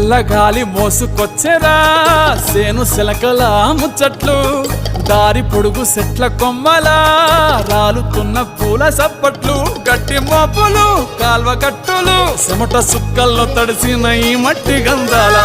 చల్లగాలి మోసుకొచ్చెరా సేను శిలకల ముచ్చట్లు దారి పొడుగు సెట్ల కొమ్మలా రాలుతున్న పూల సప్పట్లు గట్టి మోపులు కాల్వ కట్టులు చెమట సుక్కల్లో తడిసిన ఈ మట్టి గంధాల